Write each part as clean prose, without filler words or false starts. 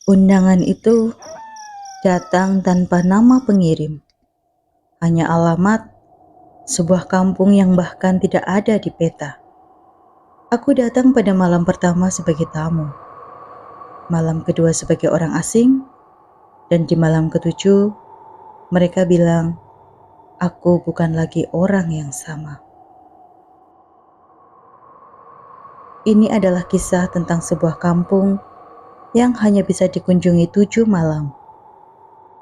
Undangan itu datang tanpa nama pengirim, hanya alamat sebuah kampung yang bahkan tidak ada di peta. Aku datang pada malam pertama sebagai tamu, malam kedua sebagai orang asing, dan di malam ketujuh mereka bilang aku bukan lagi orang yang sama. Ini adalah kisah tentang sebuah kampung yang hanya bisa dikunjungi 7 malam,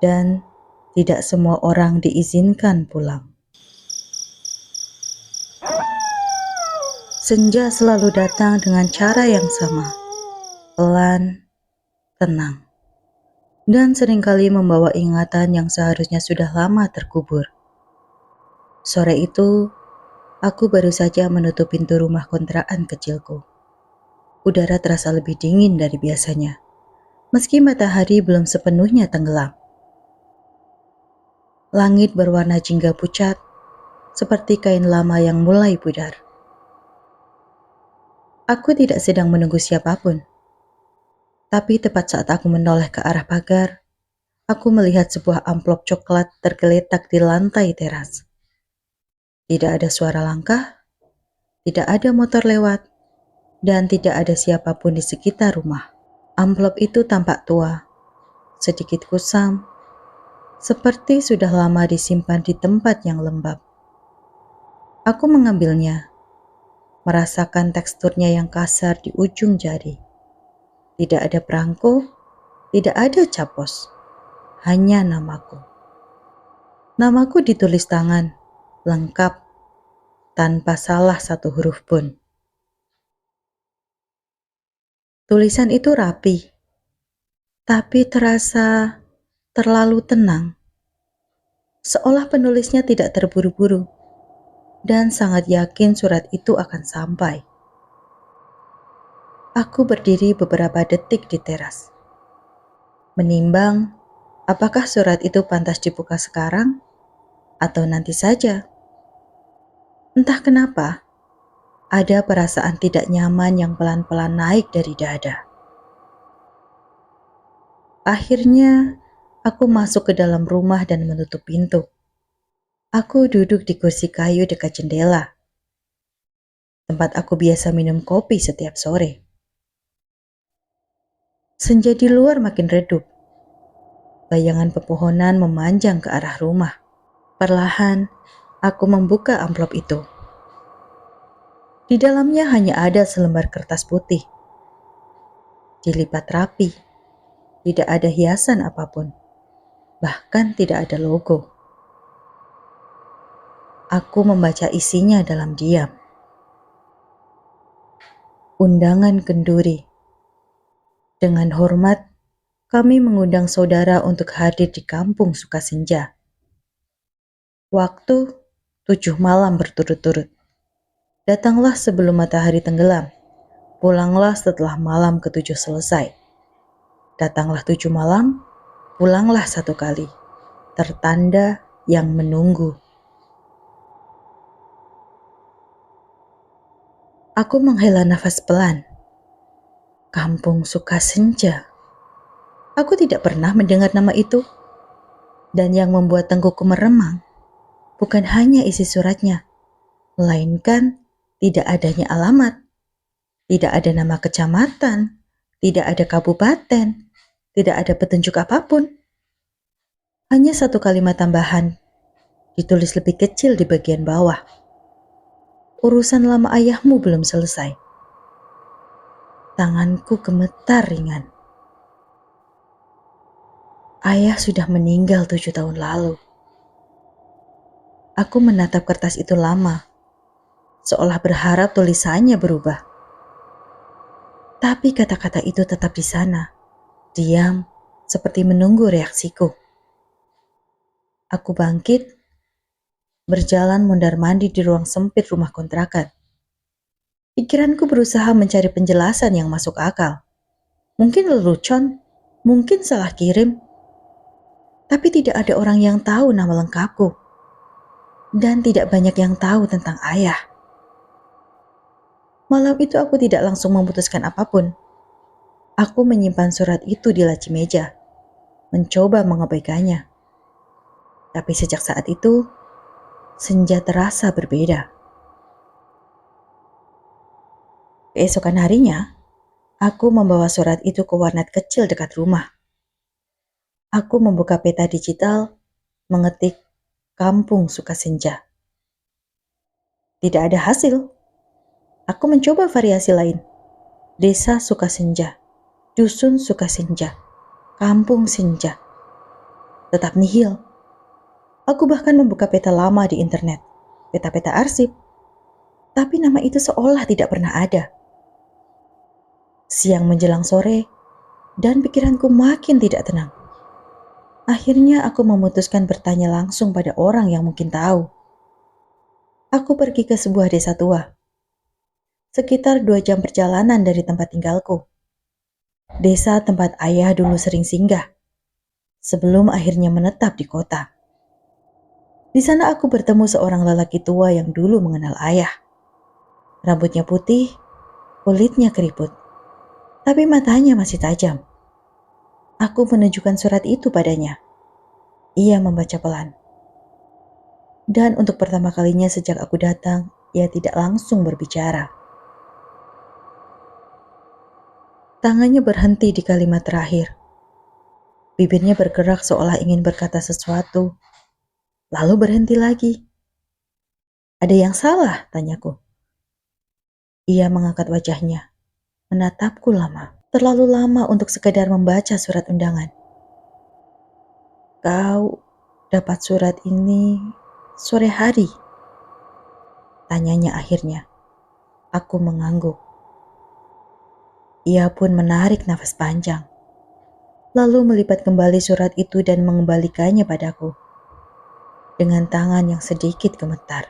dan tidak semua orang diizinkan pulang. Senja selalu datang dengan cara yang sama, pelan, tenang, dan seringkali membawa ingatan yang seharusnya sudah lama terkubur. Sore itu, aku baru saja menutup pintu rumah kontrakan kecilku. Udara terasa lebih dingin dari biasanya, meski matahari belum sepenuhnya tenggelam. Langit berwarna jingga pucat, seperti kain lama yang mulai pudar. Aku tidak sedang menunggu siapapun, tapi tepat saat aku menoleh ke arah pagar, aku melihat sebuah amplop coklat tergeletak di lantai teras. Tidak ada suara langkah, tidak ada motor lewat, dan tidak ada siapapun di sekitar rumah. Amplop itu tampak tua, sedikit kusam, seperti sudah lama disimpan di tempat yang lembab. Aku mengambilnya, merasakan teksturnya yang kasar di ujung jari. Tidak ada perangko, tidak ada cap pos, hanya namaku. Namaku ditulis tangan, lengkap, tanpa salah satu huruf pun. Tulisan itu rapi, tapi terasa terlalu tenang. Seolah penulisnya tidak terburu-buru dan sangat yakin surat itu akan sampai. Aku berdiri beberapa detik di teras, menimbang apakah surat itu pantas dibuka sekarang atau nanti saja. Entah kenapa, ada perasaan tidak nyaman yang pelan-pelan naik dari dada. Akhirnya, aku masuk ke dalam rumah dan menutup pintu. Aku duduk di kursi kayu dekat jendela, tempat aku biasa minum kopi setiap sore. Senja di luar makin redup. Bayangan pepohonan memanjang ke arah rumah. Perlahan, aku membuka amplop itu. Di dalamnya hanya ada selembar kertas putih. Dilipat rapi, tidak ada hiasan apapun. Bahkan tidak ada logo. Aku membaca isinya dalam diam. Undangan kenduri. Dengan hormat, kami mengundang saudara untuk hadir di kampung Sukasenja. Waktu 7 malam berturut-turut. Datanglah sebelum matahari tenggelam. Pulanglah setelah malam ketujuh selesai. Datanglah 7 malam, pulanglah 1 kali. Tertanda yang menunggu. Aku menghela nafas pelan. Kampung Sukasenja. Aku tidak pernah mendengar nama itu. Dan yang membuat tengkukku meremang bukan hanya isi suratnya, melainkan tidak adanya alamat, tidak ada nama kecamatan, tidak ada kabupaten, tidak ada petunjuk apapun. Hanya 1 kalimat tambahan, ditulis lebih kecil di bagian bawah. Urusan lama ayahmu belum selesai. Tanganku gemetar ringan. Ayah sudah meninggal 7 tahun lalu. Aku menatap kertas itu lama, seolah berharap tulisannya berubah. Tapi kata-kata itu tetap di sana, diam, seperti menunggu reaksiku. Aku bangkit, berjalan mondar-mandir di ruang sempit rumah kontrakan. Pikiranku berusaha mencari penjelasan yang masuk akal. Mungkin lelucon, mungkin salah kirim, tapi tidak ada orang yang tahu nama lengkapku. Dan tidak banyak yang tahu tentang ayah. Malam itu aku tidak langsung memutuskan apapun. Aku menyimpan surat itu di laci meja, mencoba mengabaikannya. Tapi sejak saat itu, senja terasa berbeda. Keesokan harinya, aku membawa surat itu ke warnet kecil dekat rumah. Aku membuka peta digital, mengetik Kampung Sukasenja. Tidak ada hasil. Aku mencoba variasi lain. Desa Sukasenja, Dusun Sukasenja, Kampung Senja. Tetap nihil. Aku bahkan membuka peta lama di internet, peta-peta arsip. Tapi nama itu seolah tidak pernah ada. Siang menjelang sore, dan pikiranku makin tidak tenang. Akhirnya aku memutuskan bertanya langsung pada orang yang mungkin tahu. Aku pergi ke sebuah desa tua, sekitar 2 jam perjalanan dari tempat tinggalku. Desa tempat ayah dulu sering singgah, sebelum akhirnya menetap di kota. Di sana aku bertemu seorang lelaki tua yang dulu mengenal ayah. Rambutnya putih, kulitnya keriput, tapi matanya masih tajam. Aku menunjukkan surat itu padanya. Ia membaca pelan. Dan untuk pertama kalinya sejak aku datang, ia tidak langsung berbicara. Tangannya berhenti di kalimat terakhir. Bibirnya bergerak seolah ingin berkata sesuatu, lalu berhenti lagi. Ada yang salah? Tanyaku. Ia mengangkat wajahnya, menatapku lama. Terlalu lama untuk sekadar membaca surat undangan. Kau dapat surat ini sore hari? Tanyanya akhirnya. Aku mengangguk. Ia pun menarik nafas panjang, lalu melipat kembali surat itu dan mengembalikannya padaku dengan tangan yang sedikit gemetar.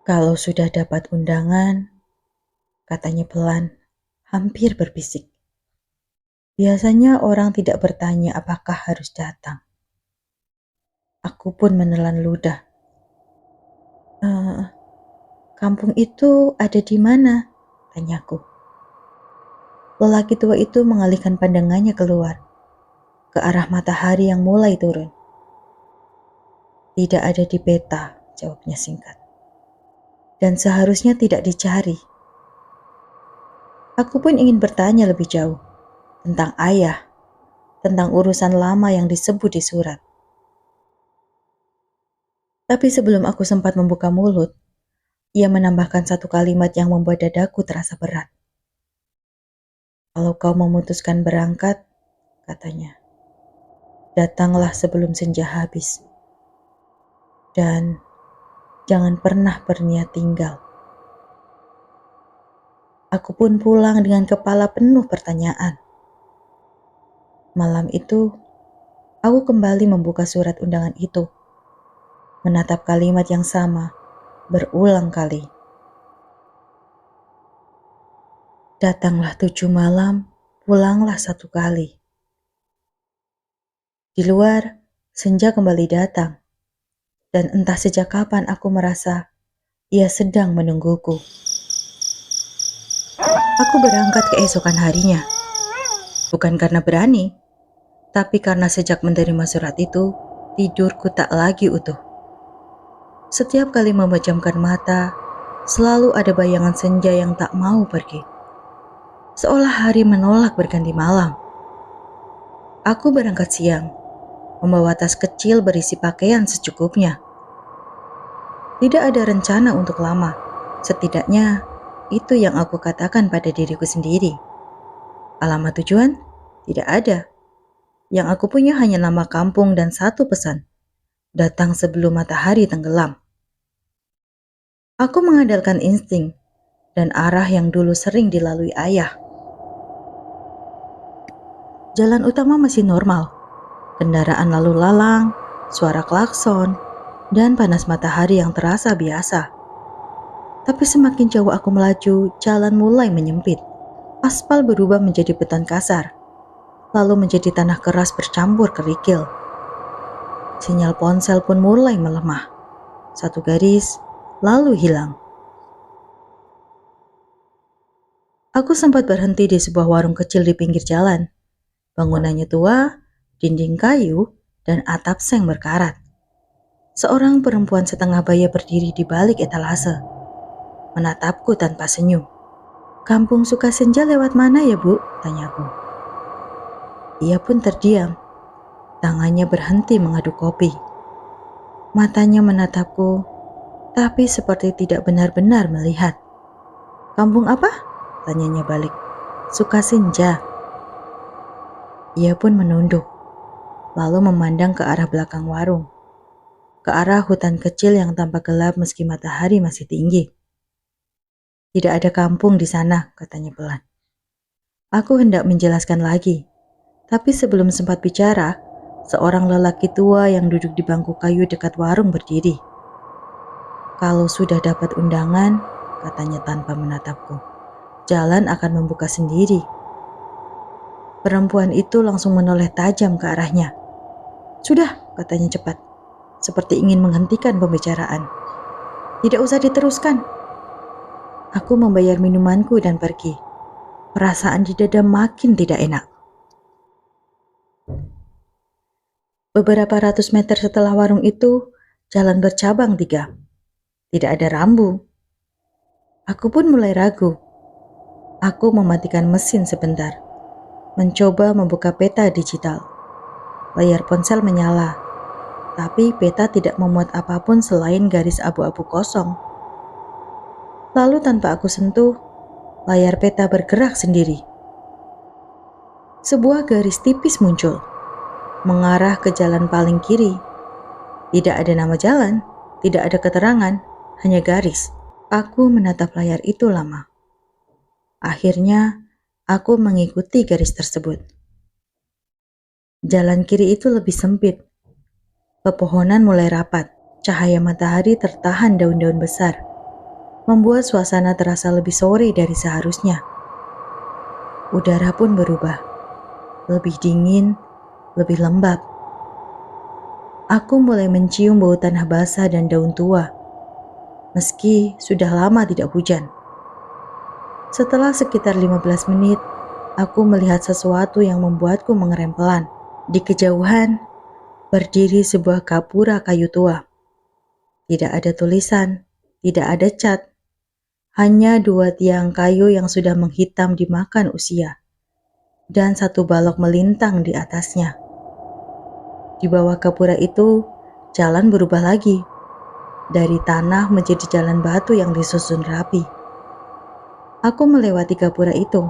Kalau sudah dapat undangan, katanya pelan, hampir berbisik. Biasanya orang tidak bertanya apakah harus datang. Aku pun menelan ludah. Kampung itu ada di mana? Tanyaku. Lelaki tua itu mengalihkan pandangannya keluar, ke arah matahari yang mulai turun. Tidak ada di peta, jawabnya singkat. Dan seharusnya tidak dicari. Aku pun ingin bertanya lebih jauh tentang ayah, tentang urusan lama yang disebut di surat. Tapi sebelum aku sempat membuka mulut, ia menambahkan satu kalimat yang membuat dadaku terasa berat. Kalau kau memutuskan berangkat, katanya, datanglah sebelum senja habis. Dan jangan pernah berniat tinggal. Aku pun pulang dengan kepala penuh pertanyaan. Malam itu, aku kembali membuka surat undangan itu, menatap kalimat yang sama, berulang kali. Datanglah 7 malam, pulanglah 1 kali. Di luar, senja kembali datang, dan entah sejak kapan aku merasa ia sedang menungguku. Aku berangkat keesokan harinya, bukan karena berani, tapi karena sejak menerima surat itu, tidurku tak lagi utuh. Setiap kali memejamkan mata, selalu ada bayangan senja yang tak mau pergi. Seolah hari menolak berganti malam. Aku berangkat siang, membawa tas kecil berisi pakaian secukupnya. Tidak ada rencana untuk lama, setidaknya itu yang aku katakan pada diriku sendiri. Alamat tujuan? Tidak ada. Yang aku punya hanya nama kampung dan satu pesan. Datang sebelum matahari tenggelam. Aku mengandalkan insting dan arah yang dulu sering dilalui ayah. Jalan utama masih normal. Kendaraan lalu lalang, suara klakson, dan panas matahari yang terasa biasa. Tapi semakin jauh aku melaju, jalan mulai menyempit. Aspal berubah menjadi beton kasar, lalu menjadi tanah keras bercampur kerikil. Sinyal ponsel pun mulai melemah. Satu garis, lalu hilang. Aku sempat berhenti di sebuah warung kecil di pinggir jalan. Bangunannya tua, dinding kayu, dan atap seng berkarat. Seorang perempuan setengah baya berdiri di balik etalase, menatapku tanpa senyum. "Kampung Sukasenja lewat mana ya, Bu?" tanyaku. Ia pun terdiam. Tangannya berhenti mengaduk kopi. Matanya menatapku, tapi seperti tidak benar-benar melihat. "Kampung apa?" tanyanya balik. "Sukasenja." Ia pun menunduk, lalu memandang ke arah belakang warung, ke arah hutan kecil yang tampak gelap meski matahari masih tinggi. "Tidak ada kampung di sana," katanya pelan. Aku hendak menjelaskan lagi, tapi sebelum sempat bicara, seorang lelaki tua yang duduk di bangku kayu dekat warung berdiri. "Kalau sudah dapat undangan," katanya tanpa menatapku, "jalan akan membuka sendiri." Perempuan itu langsung menoleh tajam ke arahnya. "Sudah," katanya cepat, seperti ingin menghentikan pembicaraan. "Tidak usah diteruskan." Aku membayar minumanku dan pergi. Perasaan di dada makin tidak enak. Beberapa ratus meter setelah warung itu, jalan bercabang 3. Tidak ada rambu. Aku pun mulai ragu. Aku mematikan mesin sebentar, mencoba membuka peta digital. Layar ponsel menyala, tapi peta tidak memuat apapun selain garis abu-abu kosong. Lalu tanpa aku sentuh, layar peta bergerak sendiri. Sebuah garis tipis muncul, mengarah ke jalan paling kiri. Tidak ada nama jalan, tidak ada keterangan, hanya garis. Aku menatap layar itu lama. Akhirnya, aku mengikuti garis tersebut. Jalan kiri itu lebih sempit. Pepohonan mulai rapat. Cahaya matahari tertahan daun-daun besar, membuat suasana terasa lebih sore dari seharusnya. Udara pun berubah, lebih dingin, lebih lembab. Aku mulai mencium bau tanah basah dan daun tua, meski sudah lama tidak hujan. Setelah sekitar 15 menit, aku melihat sesuatu yang membuatku mengerem pelan. Di kejauhan, berdiri sebuah gapura kayu tua. Tidak ada tulisan, tidak ada cat. Hanya 2 tiang kayu yang sudah menghitam dimakan usia, dan 1 balok melintang di atasnya. Di bawah gapura itu, jalan berubah lagi. Dari tanah menjadi jalan batu yang disusun rapi. Aku melewati gapura itu.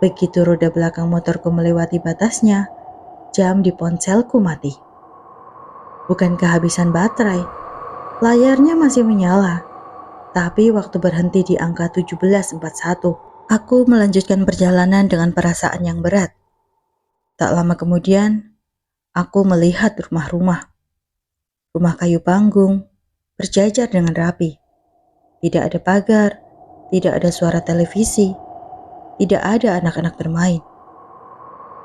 Begitu roda belakang motorku melewati batasnya, jam di ponselku mati. Bukan kehabisan baterai, layarnya masih menyala, tapi waktu berhenti di angka 17.41. Aku melanjutkan perjalanan dengan perasaan yang berat. Tak lama kemudian, aku melihat rumah-rumah. Rumah kayu panggung, berjajar dengan rapi. Tidak ada pagar, tidak ada suara televisi, tidak ada anak-anak bermain.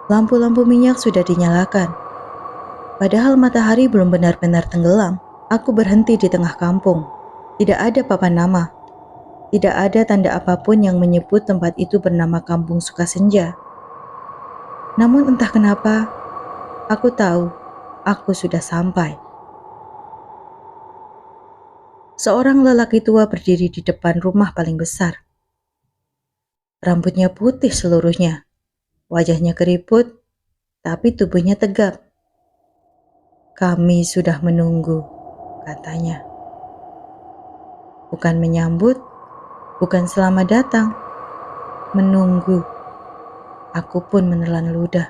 Lampu-lampu minyak sudah dinyalakan. Padahal matahari belum benar-benar tenggelam. Aku berhenti di tengah kampung. Tidak ada papan nama. Tidak ada tanda apapun yang menyebut tempat itu bernama Kampung Sukasenja. Namun entah kenapa, aku tahu aku sudah sampai. Seorang lelaki tua berdiri di depan rumah paling besar. Rambutnya putih seluruhnya. Wajahnya keriput, tapi tubuhnya tegap. "Kami sudah menunggu," katanya. Bukan menyambut, bukan selamat datang. Menunggu. Aku pun menelan ludah.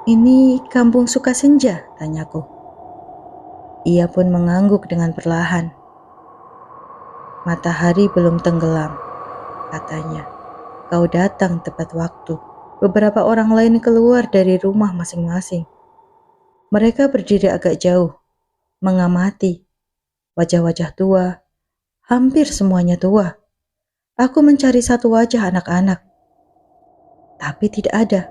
"Ini Kampung Sukasenja?" tanyaku. Ia pun mengangguk dengan perlahan. "Matahari belum tenggelam," katanya. "Kau datang tepat waktu." Beberapa orang lain keluar dari rumah masing-masing. Mereka berdiri agak jauh, mengamati. Wajah-wajah tua, hampir semuanya tua. Aku mencari satu wajah anak-anak, tapi tidak ada.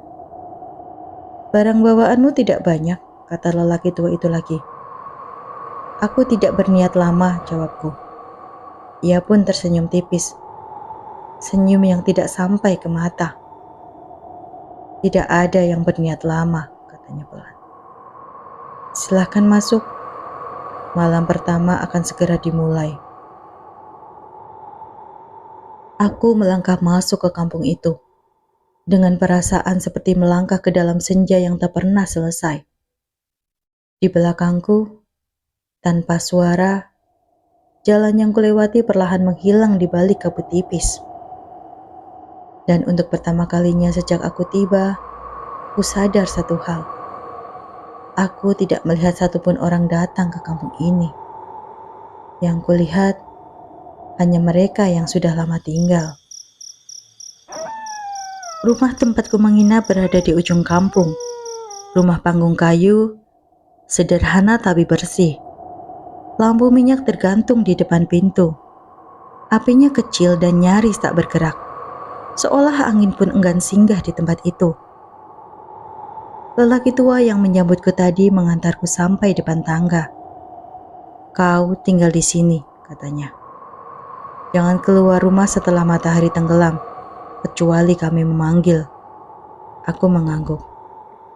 "Barang bawaanmu tidak banyak," kata lelaki tua itu lagi. "Aku tidak berniat lama," jawabku. Ia pun tersenyum tipis. Senyum yang tidak sampai ke mata. Tidak ada yang berniat lama, katanya pelan. Silahkan masuk. Malam pertama akan segera dimulai. Aku melangkah masuk ke kampung itu, dengan perasaan seperti melangkah ke dalam senja yang tak pernah selesai. Di belakangku, tanpa suara, jalan yang kulewati perlahan menghilang di balik kabut tipis. Dan untuk pertama kalinya sejak aku tiba, aku sadar satu hal. Aku tidak melihat satupun orang datang ke kampung ini. Yang kulihat hanya mereka yang sudah lama tinggal. Rumah tempatku menginap berada di ujung kampung. Rumah panggung kayu, sederhana tapi bersih. Lampu minyak tergantung di depan pintu. Apinya kecil dan nyaris tak bergerak. Seolah angin pun enggan singgah di tempat itu. Lelaki tua yang menyambutku tadi mengantarku sampai depan tangga. Kau tinggal di sini, katanya. Jangan keluar rumah setelah matahari tenggelam, kecuali kami memanggil. Aku mengangguk.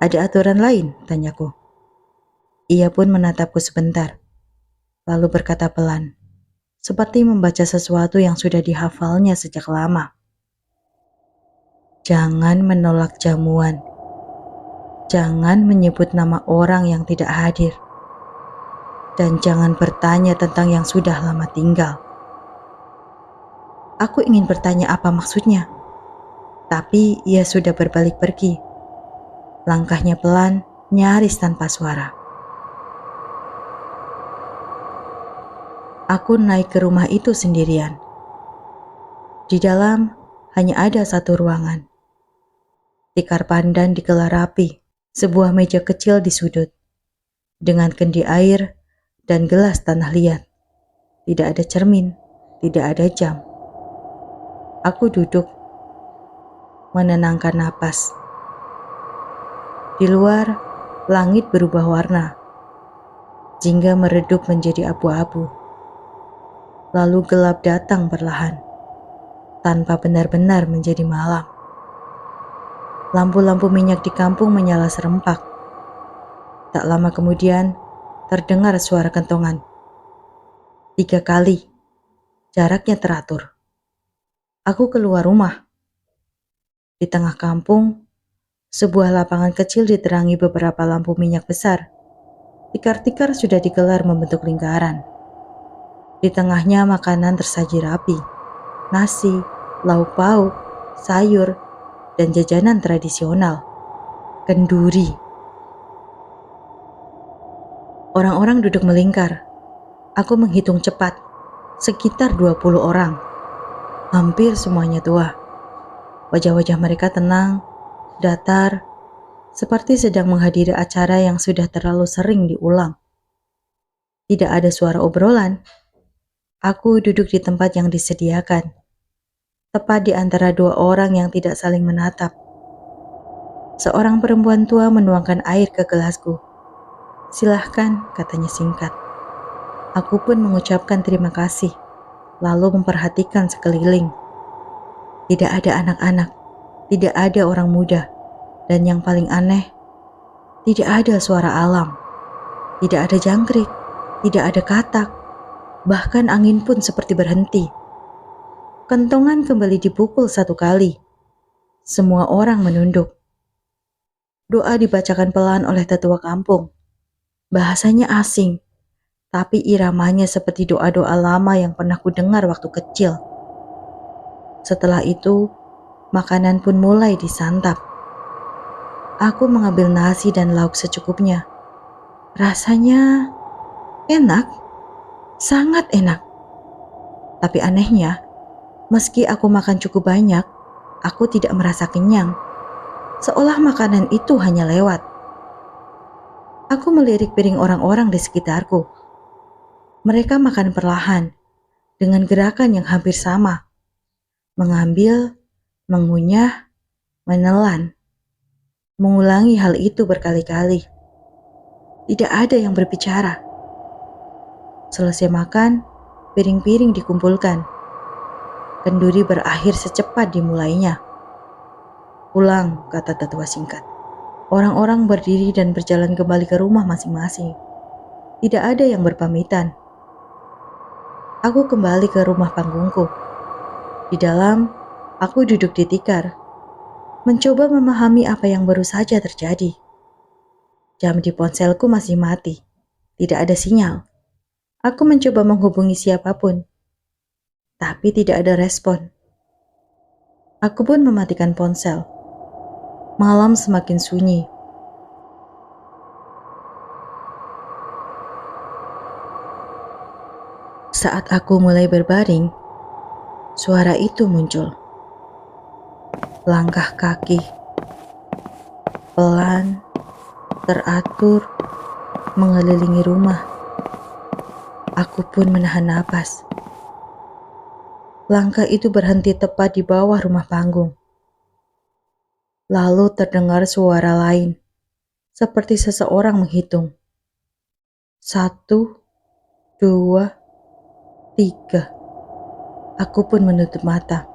Ada aturan lain? Tanyaku. Ia pun menatapku sebentar, lalu berkata pelan, seperti membaca sesuatu yang sudah dihafalnya sejak lama. Jangan menolak jamuan. Jangan menyebut nama orang yang tidak hadir. Dan jangan bertanya tentang yang sudah lama tinggal. Aku ingin bertanya apa maksudnya, tapi ia sudah berbalik pergi. Langkahnya pelan, nyaris tanpa suara. Aku naik ke rumah itu sendirian. Di dalam hanya ada satu ruangan. Tikar pandan dikelar rapi, sebuah meja kecil di sudut, dengan kendi air dan gelas tanah liat. Tidak ada cermin, tidak ada jam. Aku duduk, menenangkan napas. Di luar, langit berubah warna, jingga meredup menjadi abu-abu. Lalu gelap datang perlahan, tanpa benar-benar menjadi malam. Lampu-lampu minyak di kampung menyala serempak. Tak lama kemudian, terdengar suara kentongan. 3 kali, jaraknya teratur. Aku keluar rumah. Di tengah kampung, sebuah lapangan kecil diterangi beberapa lampu minyak besar. Tikar-tikar sudah digelar membentuk lingkaran. Di tengahnya makanan tersaji rapi. Nasi, lauk pauk, sayur, dan jajanan tradisional. Kenduri. Orang-orang duduk melingkar. Aku menghitung cepat. Sekitar 20 orang. Hampir semuanya tua. Wajah-wajah mereka tenang, datar, seperti sedang menghadiri acara yang sudah terlalu sering diulang. Tidak ada suara obrolan. Aku duduk di tempat yang disediakan, tepat di antara 2 orang yang tidak saling menatap. Seorang perempuan tua menuangkan air ke gelasku. Silahkan, katanya singkat. Aku pun mengucapkan terima kasih, lalu memperhatikan sekeliling. Tidak ada anak-anak, tidak ada orang muda, dan yang paling aneh, tidak ada suara alam. Tidak ada jangkrik, tidak ada katak, bahkan angin pun seperti berhenti. Kentongan kembali dipukul 1 kali. Semua orang menunduk. Doa dibacakan pelan oleh tetua kampung. Bahasanya asing, tapi iramanya seperti doa-doa lama yang pernah kudengar waktu kecil. Setelah itu, makanan pun mulai disantap. Aku mengambil nasi dan lauk secukupnya. Rasanya enak, sangat enak. Tapi anehnya, meski aku makan cukup banyak, aku tidak merasa kenyang. Seolah makanan itu hanya lewat. Aku melirik piring orang-orang di sekitarku. Mereka makan perlahan, dengan gerakan yang hampir sama. Mengambil, mengunyah, menelan. Mengulangi hal itu berkali-kali. Tidak ada yang berbicara. Selesai makan, piring-piring dikumpulkan. Kenduri berakhir secepat dimulainya. "Pulang," kata tetua singkat. Orang-orang berdiri dan berjalan kembali ke rumah masing-masing. Tidak ada yang berpamitan. Aku kembali ke rumah panggungku. Di dalam, aku duduk di tikar, mencoba memahami apa yang baru saja terjadi. Jam di ponselku masih mati. Tidak ada sinyal. Aku mencoba menghubungi siapapun, tapi tidak ada respon. Aku pun mematikan ponsel. Malam semakin sunyi. Saat aku mulai berbaring, suara itu muncul. Langkah kaki, pelan, teratur, mengelilingi rumah. Aku pun menahan napas. Langkah itu berhenti tepat di bawah rumah panggung. Lalu terdengar suara lain, seperti seseorang menghitung. 1, 2, 3. Aku pun menutup mata.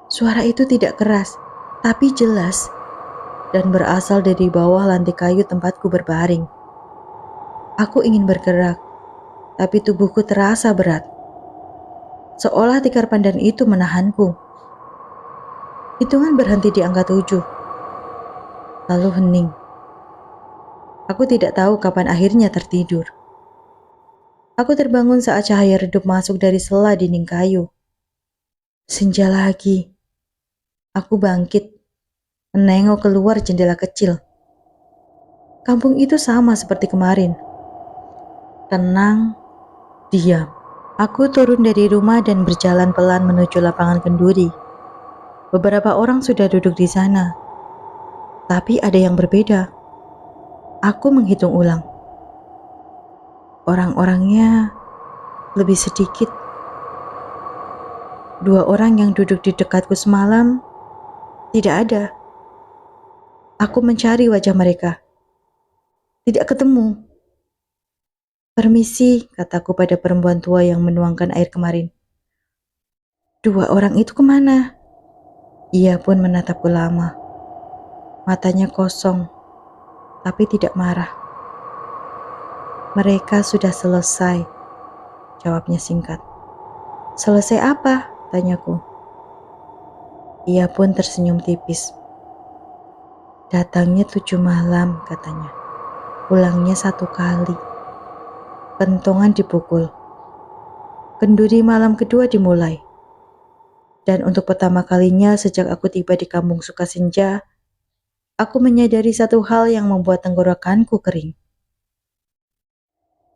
Suara itu tidak keras, tapi jelas, dan berasal dari bawah lantai kayu tempatku berbaring. Aku ingin bergerak, tapi tubuhku terasa berat. Seolah tikar pandan itu menahanku. Hitungan berhenti di angka 7, lalu hening. Aku tidak tahu kapan akhirnya tertidur. Aku terbangun saat cahaya redup masuk dari sela dinding kayu. Senja lagi. Aku bangkit, menengok keluar jendela kecil. Kampung itu sama seperti kemarin. Tenang, diam. Aku turun dari rumah dan berjalan pelan menuju lapangan kenduri. Beberapa orang sudah duduk di sana, tapi ada yang berbeda. Aku menghitung ulang. Orang-orangnya lebih sedikit. 2 orang yang duduk di dekatku semalam tidak ada. Aku mencari wajah mereka. Tidak ketemu. "Permisi," kataku pada perempuan tua yang menuangkan air kemarin. "2 orang itu kemana?" Ia pun menatapku lama. Matanya kosong, tapi tidak marah. "Mereka sudah selesai," jawabnya singkat. "Selesai apa?" tanyaku. Ia pun tersenyum tipis. "Datangnya 7 malam," katanya. "Pulangnya 1 kali." Pentungan dipukul. Kenduri malam kedua dimulai. Dan untuk pertama kalinya sejak aku tiba di kampung Sukasenja, aku menyadari satu hal yang membuat tenggorokanku kering.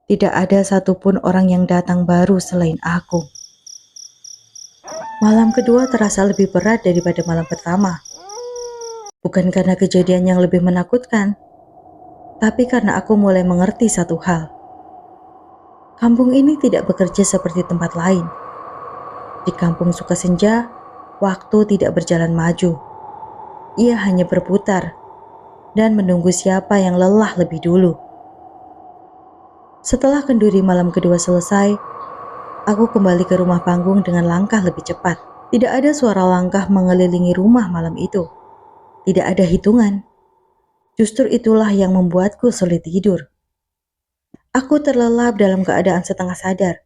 Tidak ada satupun orang yang datang baru selain aku. Malam kedua terasa lebih berat daripada malam pertama. Bukan karena kejadian yang lebih menakutkan, tapi karena aku mulai mengerti satu hal. Kampung ini tidak bekerja seperti tempat lain. Di kampung Sukasenja, waktu tidak berjalan maju. Ia hanya berputar dan menunggu siapa yang lelah lebih dulu. Setelah kenduri malam kedua selesai, aku kembali ke rumah panggung dengan langkah lebih cepat. Tidak ada suara langkah mengelilingi rumah malam itu. Tidak ada hitungan. Justru itulah yang membuatku sulit tidur. Aku terlelap dalam keadaan setengah sadar,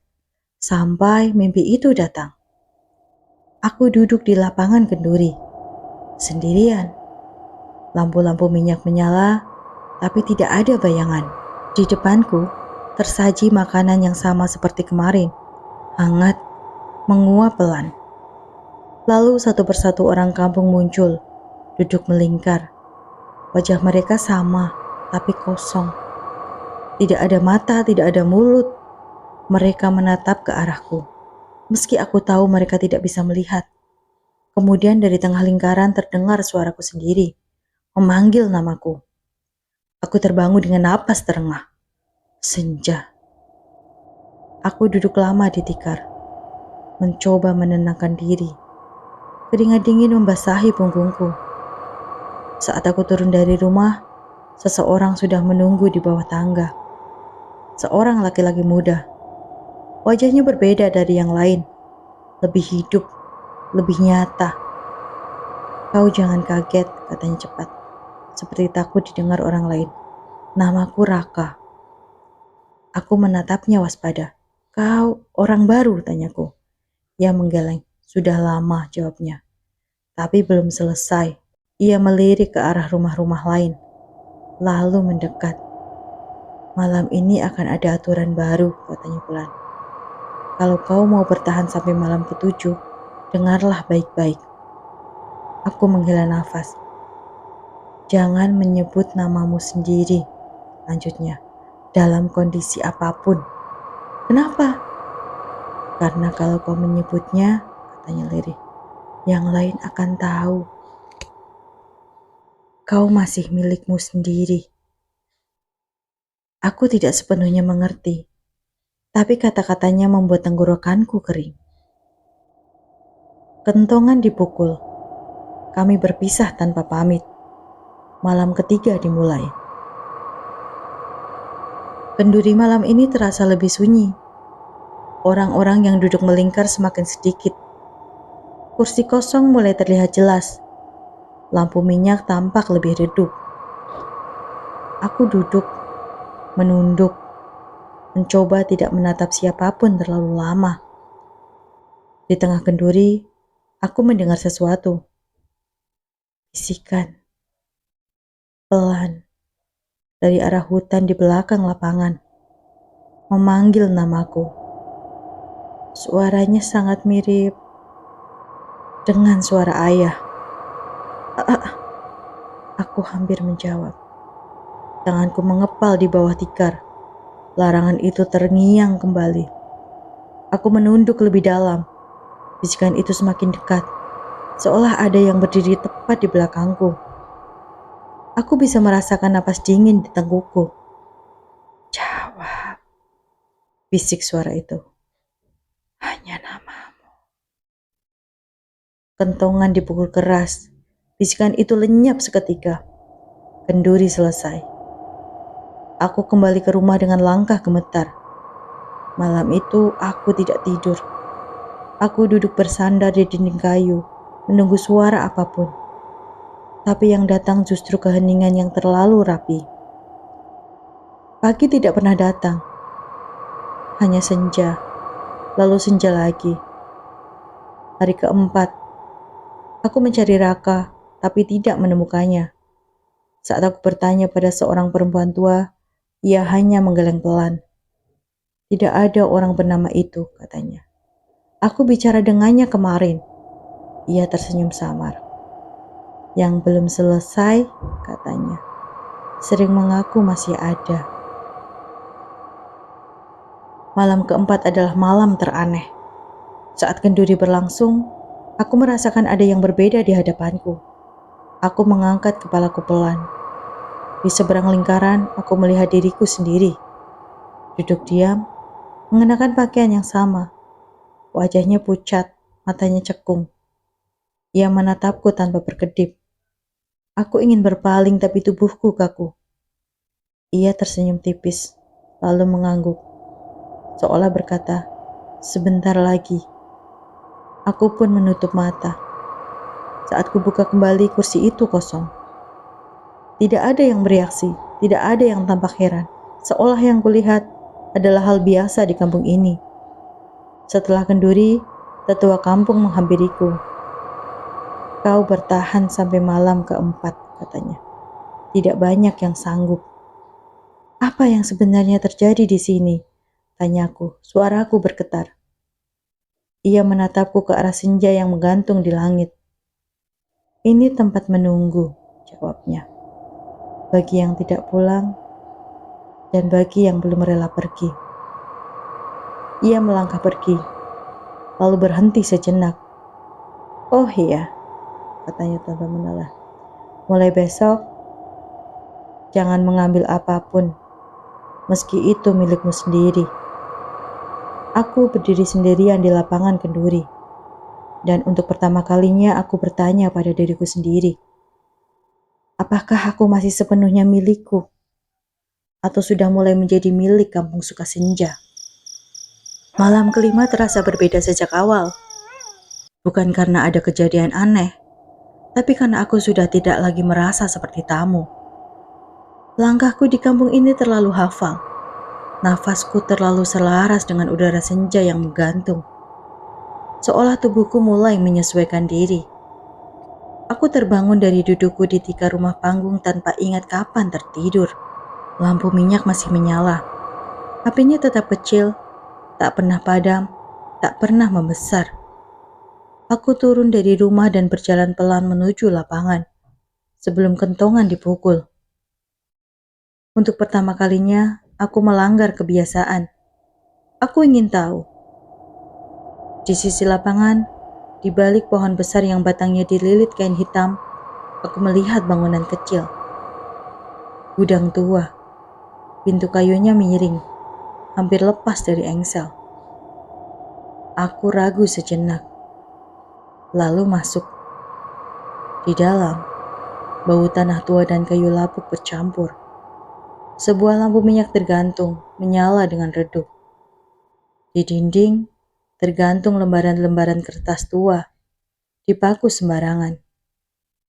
sampai mimpi itu datang. Aku duduk di lapangan kenduri, sendirian. Lampu-lampu minyak menyala, tapi tidak ada bayangan. Di depanku, tersaji makanan yang sama seperti kemarin, hangat, menguap pelan. Lalu satu persatu orang kampung muncul, duduk melingkar. Wajah mereka sama, tapi kosong. Tidak ada mata, tidak ada mulut. Mereka menatap ke arahku. Meski aku tahu mereka tidak bisa melihat. Kemudian dari tengah lingkaran terdengar suaraku sendiri, memanggil namaku. Aku terbangun dengan napas terengah. Senja. Aku duduk lama di tikar, mencoba menenangkan diri. Keringat dingin membasahi punggungku. Saat aku turun dari rumah, seseorang sudah menunggu di bawah tangga. Seorang laki-laki muda. Wajahnya berbeda dari yang lain. lebih hidup, lebih nyata. Kau jangan kaget, katanya cepat, seperti takut didengar orang lain. Namaku Raka. Aku menatapnya waspada. Kau orang baru, tanyaku. Ia menggeleng. Sudah lama, jawabnya. Tapi belum selesai. Ia melirik ke arah rumah-rumah lain, lalu mendekat. Malam ini akan ada aturan baru, katanya pelan. Kalau kau mau bertahan sampai malam ke-7, dengarlah baik-baik. Aku menghela nafas. Jangan menyebut namamu sendiri, lanjutnya, dalam kondisi apapun. Kenapa? Karena kalau kau menyebutnya, katanya lirih, yang lain akan tahu. Kau masih milikmu sendiri. Aku tidak sepenuhnya mengerti, tapi kata-katanya membuat tenggorokanku kering. Kentongan dipukul. Kami berpisah tanpa pamit. Malam ketiga dimulai. Kenduri malam ini terasa lebih sunyi. Orang-orang yang duduk melingkar semakin sedikit. Kursi kosong mulai terlihat jelas. Lampu minyak tampak lebih redup. Aku duduk, menunduk, mencoba tidak menatap siapapun terlalu lama. Di tengah kenduri, aku mendengar sesuatu. Bisikan. Pelan. Dari arah hutan di belakang lapangan. Memanggil namaku. Suaranya sangat mirip dengan suara ayah. Aku hampir menjawab. Tanganku mengepal di bawah tikar. Larangan itu terngiang kembali. Aku menunduk lebih dalam. Bisikan itu semakin dekat, seolah ada yang berdiri tepat di belakangku. Aku bisa merasakan napas dingin di tengkukku. Jawab, bisik suara itu. Hanya namamu. Kentongan dipukul keras. Bisikan itu lenyap seketika. Kenduri selesai. Aku kembali ke rumah dengan langkah gemetar. Malam itu aku tidak tidur. Aku duduk bersandar di dinding kayu, menunggu suara apapun. Tapi yang datang justru keheningan yang terlalu rapi. Pagi tidak pernah datang. Hanya senja, lalu senja lagi. Hari keempat, aku mencari Raka, tapi tidak menemukannya. Saat aku bertanya pada seorang perempuan tua, ia hanya menggeleng pelan. Tidak ada orang bernama itu, katanya. Aku bicara dengannya kemarin. Ia tersenyum samar. Yang belum selesai, katanya. Sering mengaku masih ada. Malam keempat adalah malam teraneh. Saat kenduri berlangsung, aku merasakan ada yang berbeda di hadapanku. Aku mengangkat kepalaku pelan. Di seberang lingkaran, aku melihat diriku sendiri. Duduk diam, mengenakan pakaian yang sama. Wajahnya pucat, matanya cekung. Ia menatapku tanpa berkedip. Aku ingin berpaling tapi tubuhku kaku. Ia tersenyum tipis, lalu mengangguk. Seolah berkata, sebentar lagi. Aku pun menutup mata. Saat kubuka kembali, kursi itu kosong. Tidak ada yang bereaksi, tidak ada yang tampak heran. Seolah yang kulihat adalah hal biasa di kampung ini. Setelah kenduri, tetua kampung menghampiriku. Kau bertahan sampai malam keempat, katanya. Tidak banyak yang sanggup. Apa yang sebenarnya terjadi di sini? Tanyaku, suaraku bergetar. Ia menatapku ke arah senja yang menggantung di langit. Ini tempat menunggu, jawabnya. Bagi yang tidak pulang, dan bagi yang belum rela pergi. Ia melangkah pergi, lalu berhenti sejenak. Oh iya, katanya tanpa menoleh. Mulai besok, jangan mengambil apapun, meski itu milikmu sendiri. Aku berdiri sendirian di lapangan kenduri, dan untuk pertama kalinya aku bertanya pada diriku sendiri. Apakah aku masih sepenuhnya milikku? Atau sudah mulai menjadi milik kampung Sukasenja? Malam kelima terasa berbeda sejak awal. Bukan karena ada kejadian aneh, tapi karena aku sudah tidak lagi merasa seperti tamu. Langkahku di kampung ini terlalu hafal. Nafasku terlalu selaras dengan udara senja yang menggantung. Seolah tubuhku mulai menyesuaikan diri. Aku terbangun dari dudukku di tikar rumah panggung tanpa ingat kapan tertidur. Lampu minyak masih menyala. Apinya tetap kecil, tak pernah padam, tak pernah membesar. Aku turun dari rumah dan berjalan pelan menuju lapangan sebelum kentongan dipukul. Untuk pertama kalinya, aku melanggar kebiasaan. Aku ingin tahu. Di sisi lapangan, di balik pohon besar yang batangnya dililit kain hitam, aku melihat bangunan kecil. Gudang tua, pintu kayunya miring, hampir lepas dari engsel. Aku ragu sejenak, lalu masuk. Di dalam, bau tanah tua dan kayu lapuk bercampur. Sebuah lampu minyak tergantung, menyala dengan redup. Di dinding, tergantung lembaran-lembaran kertas tua, dipaku sembarangan.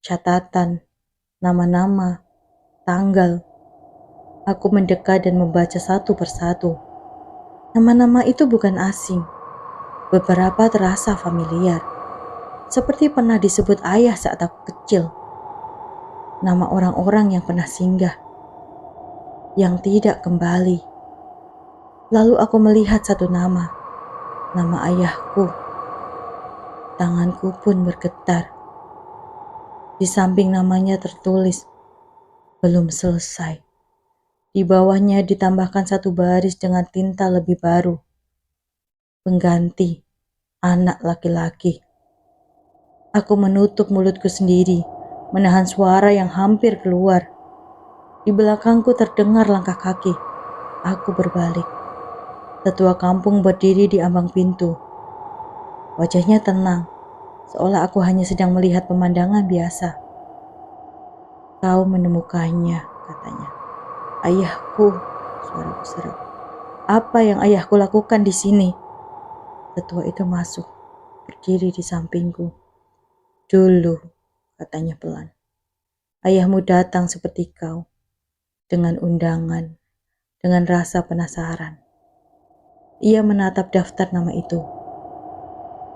Catatan, nama-nama, tanggal. Aku mendekat dan membaca satu persatu. Nama-nama itu bukan asing. Beberapa terasa familiar. Seperti pernah disebut ayah saat aku kecil. Nama orang-orang yang pernah singgah. Yang tidak kembali. Lalu aku melihat satu nama. Nama ayahku. Tanganku pun bergetar. Di samping namanya tertulis, belum selesai. Di bawahnya ditambahkan satu baris dengan tinta lebih baru. Pengganti, anak laki-laki. Aku menutup mulutku sendiri, menahan suara yang hampir keluar. Di belakangku terdengar langkah kaki. Aku berbalik. Tetua kampung berdiri di ambang pintu. Wajahnya tenang, seolah aku hanya sedang melihat pemandangan biasa. Kau menemukannya, katanya. Ayahku, suaraku serak. Apa yang ayahku lakukan di sini? Tetua itu masuk, berdiri di sampingku. Dulu, katanya pelan. Ayahmu datang seperti kau, dengan undangan, dengan rasa penasaran. Ia menatap daftar nama itu.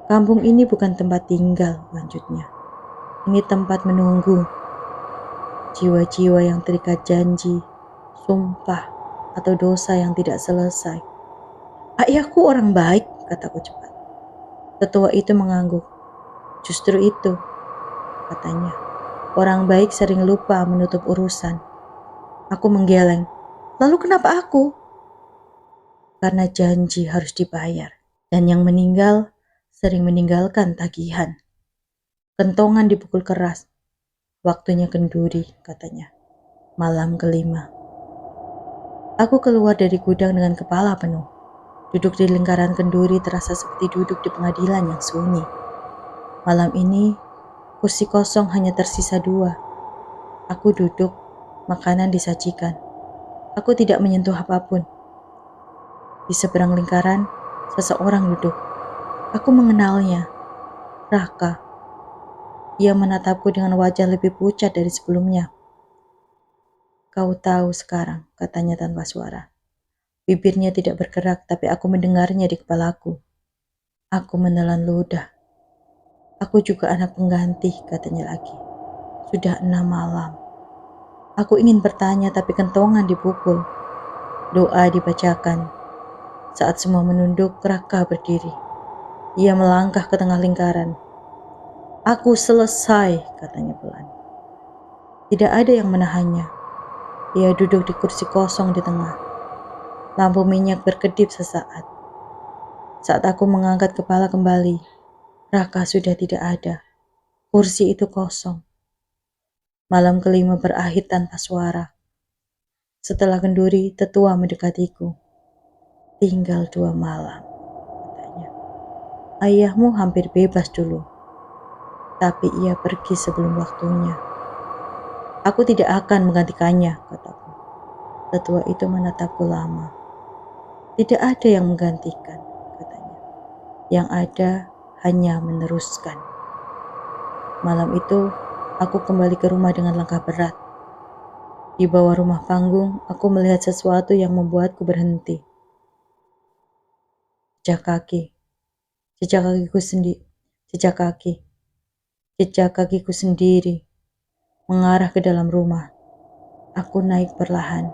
Kampung ini bukan tempat tinggal, lanjutnya. Ini tempat menunggu. Jiwa-jiwa yang terikat janji, sumpah, atau dosa yang tidak selesai. Ayahku orang baik, kataku cepat. Tetua itu mengangguk. Justru itu, katanya. Orang baik sering lupa menutup urusan. Aku menggeleng. Lalu kenapa aku? Karena janji harus dibayar. Dan yang meninggal sering meninggalkan tagihan. Kentongan dipukul keras. Waktunya kenduri, katanya. Malam kelima. Aku keluar dari gudang dengan kepala penuh. Duduk di lingkaran kenduri terasa seperti duduk di pengadilan yang sunyi. Malam ini, kursi kosong hanya tersisa 2. Aku duduk, makanan disajikan. Aku tidak menyentuh apapun. Di seberang lingkaran, seseorang duduk. Aku mengenalnya, Raka. Ia menatapku dengan wajah lebih pucat dari sebelumnya. Kau tahu sekarang, katanya tanpa suara. Bibirnya tidak bergerak, tapi aku mendengarnya di kepalaku. Aku menelan ludah. Aku juga anak pengganti, katanya lagi. Sudah 6 malam. Aku ingin bertanya, tapi kentongan dipukul. Doa dibacakan. Saat semua menunduk, Raka berdiri. Ia melangkah ke tengah lingkaran. Aku selesai, katanya pelan. Tidak ada yang menahannya. Ia duduk di kursi kosong di tengah. Lampu minyak berkedip sesaat. Saat aku mengangkat kepala kembali, Raka sudah tidak ada. Kursi itu kosong. Malam kelima berakhir tanpa suara. Setelah kenduri, tetua mendekatiku. Tinggal 2 malam, katanya. Ayahmu hampir bebas dulu, tapi ia pergi sebelum waktunya. Aku tidak akan menggantikannya, kataku. Tetua itu menatapku lama. Tidak ada yang menggantikan, katanya. Yang ada hanya meneruskan. Malam itu, aku kembali ke rumah dengan langkah berat. Di bawah rumah panggung, aku melihat sesuatu yang membuatku berhenti. Jejak kaki, jejak kakiku sendiri, jejak kaki, jejak kakiku sendiri mengarah ke dalam rumah. Aku naik perlahan.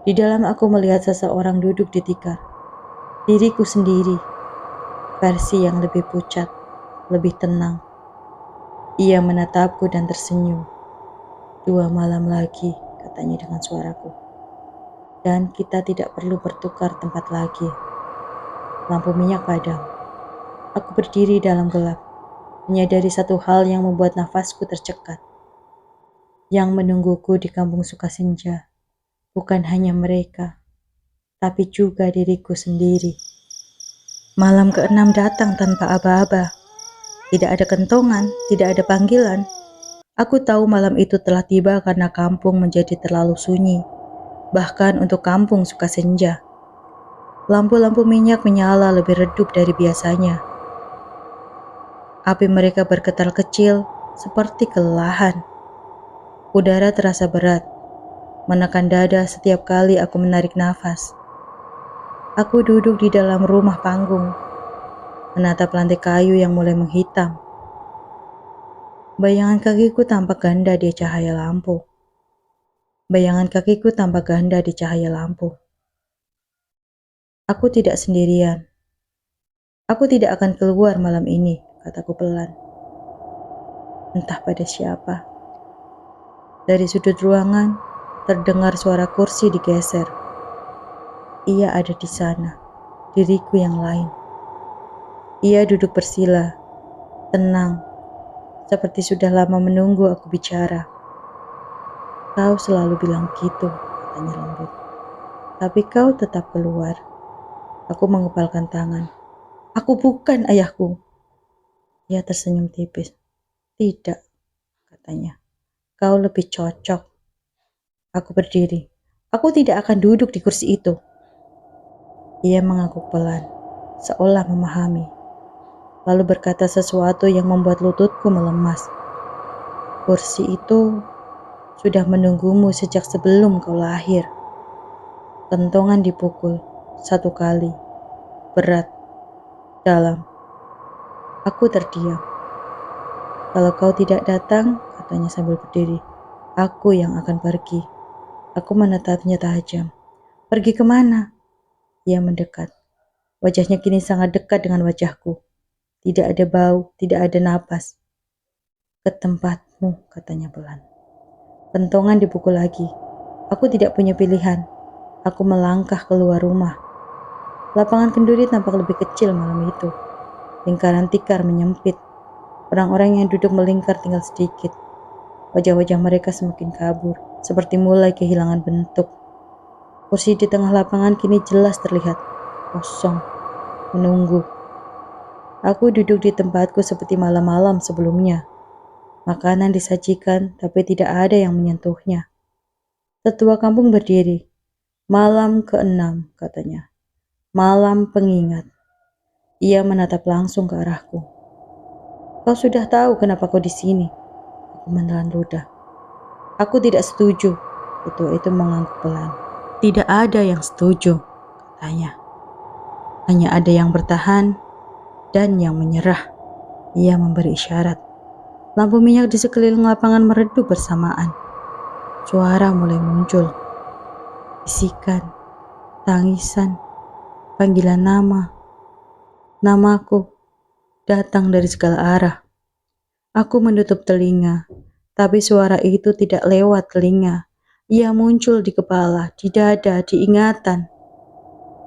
Di dalam aku melihat seseorang duduk di tikar. Diriku sendiri, versi yang lebih pucat, lebih tenang. Ia menatapku dan tersenyum. 2 malam lagi, katanya dengan suaraku. Dan kita tidak perlu bertukar tempat lagi. Lampu minyak padam. Aku berdiri dalam gelap, menyadari satu hal yang membuat nafasku tercekat. Yang menungguku di kampung Sukasenja bukan hanya mereka, tapi juga diriku sendiri. Malam ke-6 datang tanpa aba-aba. Tidak ada kentongan, tidak ada panggilan. Aku tahu malam itu telah tiba karena kampung menjadi terlalu sunyi. Bahkan untuk kampung Sukasenja. Lampu-lampu minyak menyala lebih redup dari biasanya. Api mereka bergetar kecil, seperti kelelahan. Udara terasa berat, menekan dada setiap kali aku menarik nafas. Aku duduk di dalam rumah panggung, menatap lantai kayu yang mulai menghitam. Bayangan kakiku tampak ganda di cahaya lampu. Bayangan kakiku tampak ganda di cahaya lampu. Aku tidak sendirian. Aku tidak akan keluar malam ini, kataku pelan. Entah pada siapa. Dari sudut ruangan, terdengar suara kursi digeser. Ia ada di sana, diriku yang lain. Ia duduk bersila, tenang, seperti sudah lama menunggu aku bicara. Kau selalu bilang begitu, katanya lembut. Tapi kau tetap keluar. Aku mengepalkan tangan. Aku bukan ayahku. Ia tersenyum tipis. Tidak, katanya. Kau lebih cocok. Aku berdiri. Aku tidak akan duduk di kursi itu. Ia mengangguk pelan, seolah memahami. Lalu berkata sesuatu yang membuat lututku melemas. Kursi itu sudah menunggumu sejak sebelum kau lahir. Kentongan dipukul 1 kali. Berat. Dalam. Aku terdiam. Kalau kau tidak datang, katanya sambil berdiri, aku yang akan pergi. Aku menatapnya tajam. Pergi kemana? Ia mendekat. Wajahnya kini sangat dekat dengan wajahku. Tidak ada bau, tidak ada napas. Ke tempatmu, katanya pelan. Kentongan dipukul lagi. Aku tidak punya pilihan. Aku melangkah keluar rumah. Lapangan kenduri tampak lebih kecil malam itu. Lingkaran tikar menyempit. Orang-orang yang duduk melingkar tinggal sedikit. Wajah-wajah mereka semakin kabur, seperti mulai kehilangan bentuk. Kursi di tengah lapangan kini jelas terlihat, kosong, menunggu. Aku duduk di tempatku seperti malam-malam sebelumnya. Makanan disajikan, tapi tidak ada yang menyentuhnya. Tetua kampung berdiri. Malam ke-6, katanya. Malam pengingat. Ia menatap langsung ke arahku. Kau sudah tahu kenapa kau di sini? Aku menelan ludah. Aku tidak setuju. Tetua itu mengangguk pelan. Tidak ada yang setuju, katanya. Hanya ada yang bertahan dan yang menyerah. Ia memberi isyarat. Lampu minyak di sekeliling lapangan meredup bersamaan. Suara mulai muncul. Bisikan, tangisan, panggilan nama. Namaku datang dari segala arah. Aku menutup telinga, tapi suara itu tidak lewat telinga. Ia muncul di kepala, di dada, di ingatan.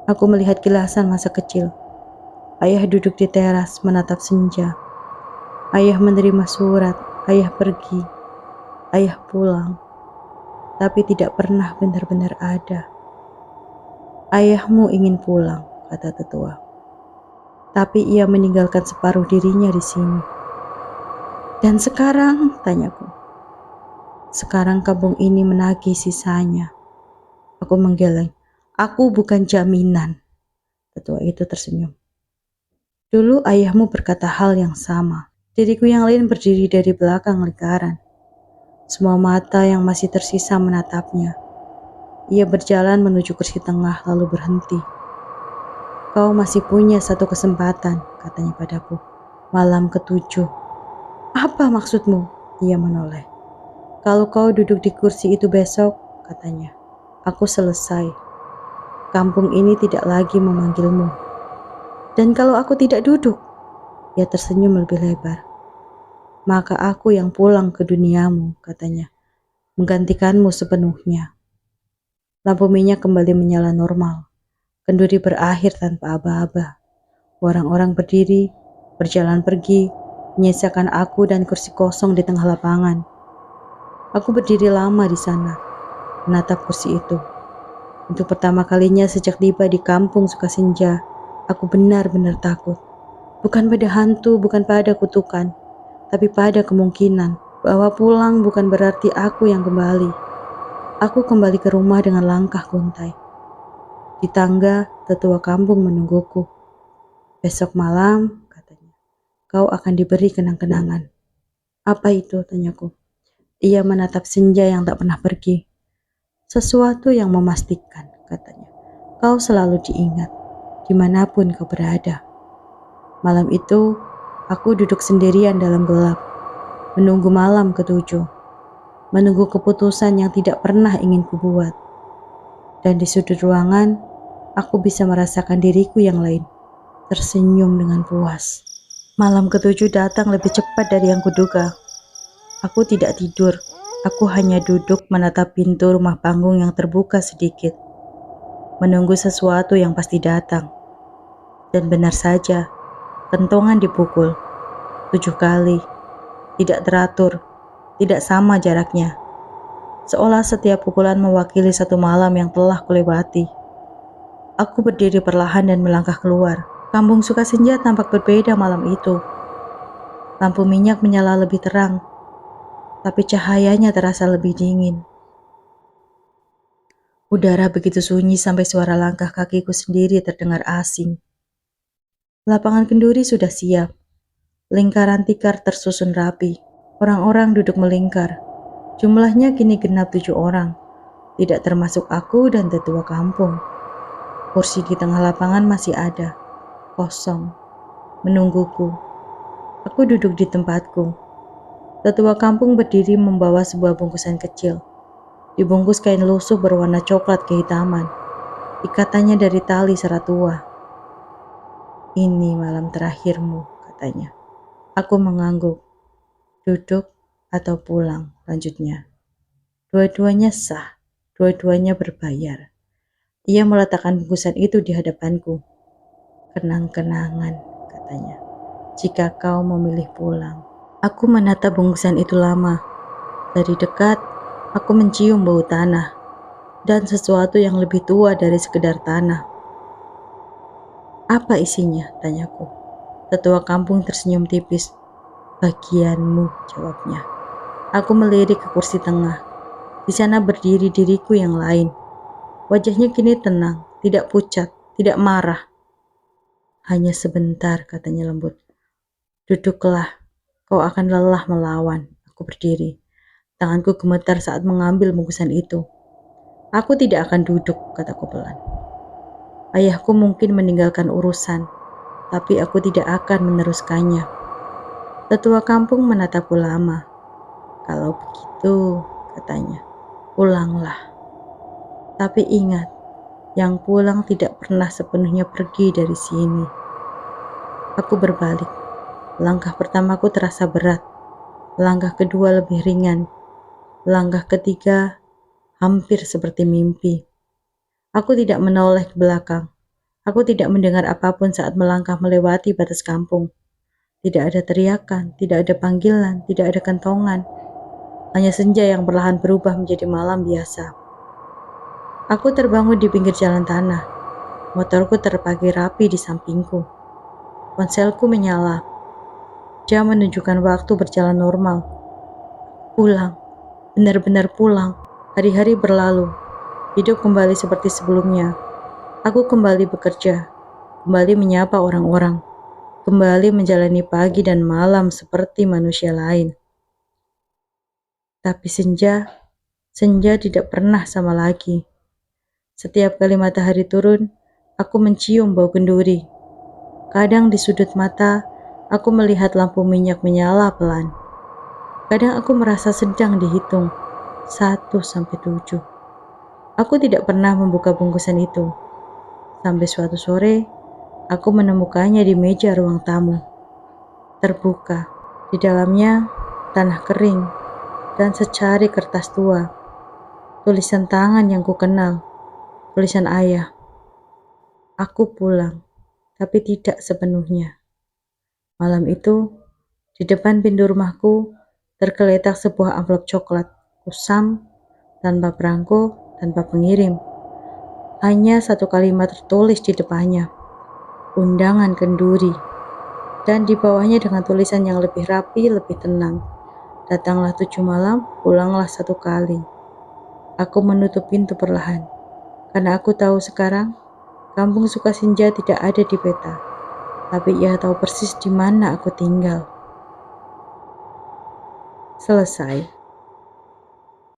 Aku melihat kilasan masa kecil. Ayah duduk di teras menatap senja. Ayah menerima surat, ayah pergi, ayah pulang. Tapi tidak pernah benar-benar ada. Ayahmu ingin pulang, kata tetua. Tapi ia meninggalkan separuh dirinya di sini. Dan sekarang, tanyaku. Sekarang kampung ini menagih sisanya. Aku menggeleng. Aku bukan jaminan. Tetua itu tersenyum. Dulu ayahmu berkata hal yang sama. Diriku yang lain berdiri dari belakang lingkaran. Semua mata yang masih tersisa menatapnya. Ia berjalan menuju kursi tengah lalu berhenti. Kau masih punya satu kesempatan, katanya padaku. Malam ketujuh. Apa maksudmu? Ia menoleh. Kalau kau duduk di kursi itu besok, katanya, aku selesai. Kampung ini tidak lagi memanggilmu. Dan kalau aku tidak duduk, ia tersenyum lebih lebar. Maka aku yang pulang ke duniamu, katanya, menggantikanmu sepenuhnya. Lampu minyak kembali menyala normal. Kenduri berakhir tanpa aba-aba. Orang-orang berdiri, berjalan pergi, menyisakan aku dan kursi kosong di tengah lapangan. Aku berdiri lama di sana, menatap kursi itu. Untuk pertama kalinya sejak tiba di kampung Sukasenja, aku benar-benar takut. Bukan pada hantu, bukan pada kutukan, tapi pada kemungkinan bahwa pulang bukan berarti aku yang kembali. Aku kembali ke rumah dengan langkah guntai. Di tangga, tetua kampung menungguku. Besok malam, katanya, kau akan diberi kenang-kenangan. Apa itu, tanyaku. Ia menatap senja yang tak pernah pergi. Sesuatu yang memastikan, katanya. Kau selalu diingat, dimanapun kau berada. Malam itu, aku duduk sendirian dalam gelap, menunggu malam ketujuh, menunggu keputusan yang tidak pernah ingin kubuat. Dan di sudut ruangan, aku bisa merasakan diriku yang lain, tersenyum dengan puas. Malam ketujuh datang lebih cepat dari yang kuduga. Aku tidak tidur, aku hanya duduk menatap pintu rumah panggung yang terbuka sedikit, menunggu sesuatu yang pasti datang. Dan benar saja, kentongan dipukul 7 kali, tidak teratur, tidak sama jaraknya. Seolah setiap pukulan mewakili satu malam yang telah kulewati. Aku berdiri perlahan dan melangkah keluar. Kampung Sukasenja tampak berbeda malam itu. Lampu minyak menyala lebih terang, tapi cahayanya terasa lebih dingin. Udara begitu sunyi sampai suara langkah kakiku sendiri terdengar asing. Lapangan kenduri sudah siap. Lingkaran tikar tersusun rapi. Orang-orang duduk melingkar. Jumlahnya kini genap 7 orang. Tidak termasuk aku dan tetua kampung. Kursi di tengah lapangan masih ada. Kosong. Menungguku. Aku duduk di tempatku. Tetua kampung berdiri membawa sebuah bungkusan kecil. Dibungkus kain lusuh berwarna coklat kehitaman. Ikatannya dari tali serat tua. Ini malam terakhirmu, katanya. Aku mengangguk. Duduk atau pulang, lanjutnya. Dua-duanya sah, dua-duanya berbayar. Ia meletakkan bungkusan itu di hadapanku. Kenang-kenangan, katanya. Jika kau memilih pulang. Aku menatap bungkusan itu lama. Dari dekat, aku mencium bau tanah dan sesuatu yang lebih tua dari sekedar tanah. Apa isinya? Tanyaku. Tetua kampung tersenyum tipis. Bagianmu, jawabnya. Aku melirik ke kursi tengah. Di sana berdiri diriku yang lain. Wajahnya kini tenang, tidak pucat, tidak marah. Hanya sebentar, katanya lembut. Duduklah, kau akan lelah melawan. Aku berdiri. Tanganku gemetar saat mengambil bungkusan itu. Aku tidak akan duduk, kataku pelan. Ayahku mungkin meninggalkan urusan, tapi aku tidak akan meneruskannya. Tetua kampung menatapku lama. Kalau begitu, katanya, pulanglah. Tapi ingat, yang pulang tidak pernah sepenuhnya pergi dari sini. Aku berbalik. Langkah pertamaku terasa berat. Langkah kedua lebih ringan. Langkah ketiga hampir seperti mimpi. Aku tidak menoleh ke belakang. Aku tidak mendengar apapun saat melangkah melewati batas kampung. Tidak ada teriakan, tidak ada panggilan, tidak ada kentongan. Hanya senja yang perlahan berubah menjadi malam biasa. Aku terbangun di pinggir jalan tanah. Motorku terparkir rapi di sampingku. Ponselku menyala. Jam menunjukkan waktu berjalan normal. Pulang, benar-benar pulang. Hari-hari berlalu. Hidup kembali seperti sebelumnya. Aku kembali bekerja, kembali menyapa orang-orang, kembali menjalani pagi dan malam seperti manusia lain. Tapi senja tidak pernah sama lagi. Setiap kali matahari turun, aku mencium bau kenduri. Kadang di sudut mata, aku melihat lampu minyak menyala pelan. Kadang aku merasa sedang dihitung, 1 sampai 7. Aku tidak pernah membuka bungkusan itu. Sampai suatu sore, aku menemukannya di meja ruang tamu. Terbuka. Di dalamnya, tanah kering dan secari kertas tua. Tulisan tangan yang kukenal. Tulisan ayah. Aku pulang, tapi tidak sepenuhnya. Malam itu, di depan pintu rumahku, tergeletak sebuah amplop coklat, kusam, tanpa perangko, tanpa pengirim. Hanya satu kalimat tertulis di depannya, undangan kenduri. Dan di bawahnya dengan tulisan yang lebih rapi, lebih tenang. Datanglah 7 malam, pulanglah 1 kali. Aku menutup pintu perlahan, karena aku tahu sekarang, kampung Sukasenja tidak ada di peta. Tapi ia tahu persis di mana aku tinggal. Selesai.